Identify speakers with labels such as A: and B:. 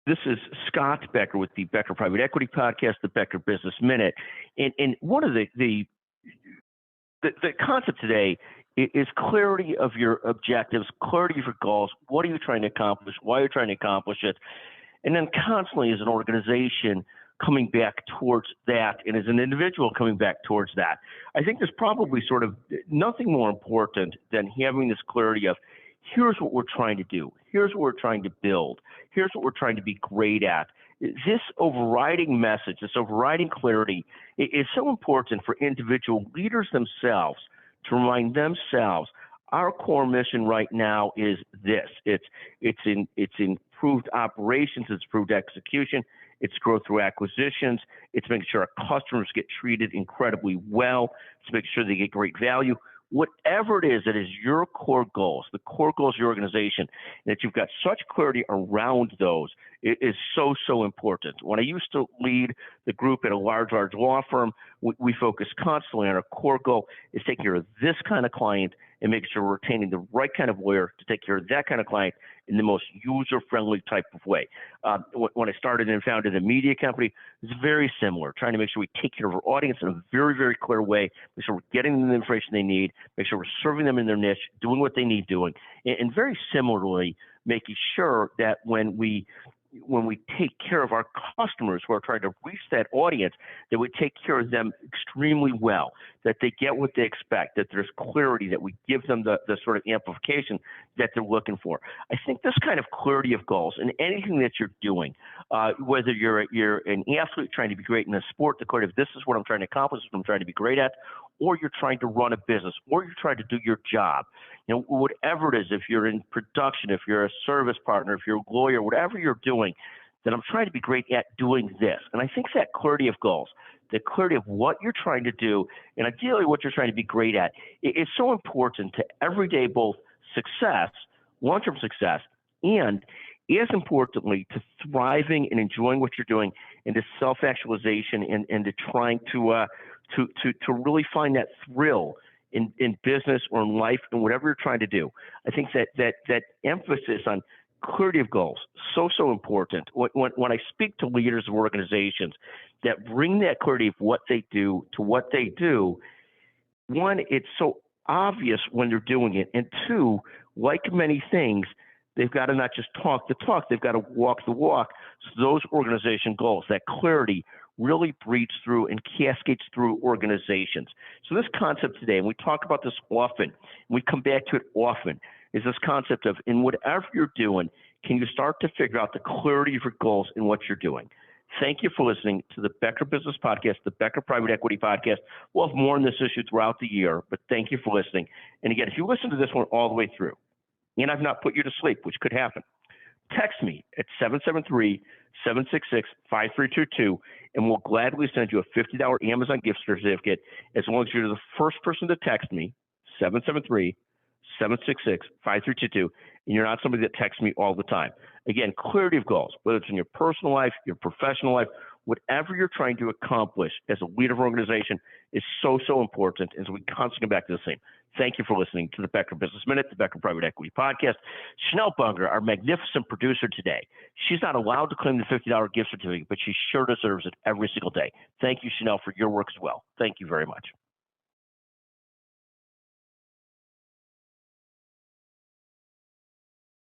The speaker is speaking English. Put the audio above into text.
A: This is Scott Becker with the Becker Private Equity Podcast, the Becker Business Minute. And one of the concept today is clarity of your objectives, clarity of your goals. What are you trying to accomplish? Why are you trying to accomplish it? And then constantly as an organization coming back towards that, and as an individual coming back towards that. I think there's probably sort of nothing more important than having this clarity of, here's what we're trying to do. Here's what we're trying to build. Here's what we're trying to be great at. This overriding message, this overriding clarity is so important for individual leaders themselves to remind themselves, our core mission right now is this. It's improved operations, it's improved execution, it's growth through acquisitions, it's making sure our customers get treated incredibly well, it's making sure they get great value. Whatever it is that is your core goals, the core goals of your organization, that you've got such clarity around those, it is so important. When I used to lead the group at a large law firm, we focus constantly on our core goal is taking care of this kind of client and making sure we're retaining the right kind of lawyer to take care of that kind of client in the most user-friendly type of way. When I started and founded a media company, it's very similar, trying to make sure we take care of our audience in a very clear way, make sure we're getting them the information they need, make sure we're serving them in their niche, doing what they need doing, and very similarly, making sure that when we take care of our customers who are trying to reach that audience, that we take care of them extremely well, that they get what they expect, that there's clarity, that we give them the sort of amplification that they're looking for. I think this kind of clarity of goals in anything that you're doing, whether you're an athlete trying to be great in a sport, the clarity of this is what I'm trying to accomplish, this is what I'm trying to be great at, or you're trying to run a business, or you're trying to do your job. You know, whatever it is, if you're in production, if you're a service partner, if you're a lawyer, whatever you're doing, then I'm trying to be great at doing this. And I think that clarity of goals, the clarity of what you're trying to do, and ideally what you're trying to be great at, is so important to everyday both success, long-term success, and as importantly to thriving and enjoying what you're doing, and to self-actualization, and to trying to really find that thrill in business or in life and whatever you're trying to do. I think that emphasis on clarity of goals, so important. When I speak to leaders of organizations that bring that clarity of what they do to what they do, one, it's so obvious when they're doing it, and two, like many things, they've got to not just talk the talk, they've got to walk the walk. So those organization goals, that clarity really breeds through and cascades through organizations. So this concept today, and we talk about this often, and we come back to it often, is this concept of, in whatever you're doing, can you start to figure out the clarity of your goals in what you're doing? Thank you for listening to the Becker Business Podcast, the Becker Private Equity Podcast. We'll have more on this issue throughout the year, but thank you for listening. And again, if you listen to this one all the way through, and I've not put you to sleep, which could happen, text me at 773-766-5322, and we'll gladly send you a $50 Amazon gift certificate as long as you're the first person to text me, 773-766-5322, and you're not somebody that texts me all the time. Again, clarity of goals, whether it's in your personal life, your professional life, whatever you're trying to accomplish as a leader of an organization is so important, as we constantly come back to the same. Thank you for listening to the Becker Business Minute, the Becker Private Equity Podcast. Chanel Bunger, our magnificent producer today, she's not allowed to claim the $50 gift certificate, but she sure deserves it every single day. Thank you, Chanel, for your work as well. Thank you very much.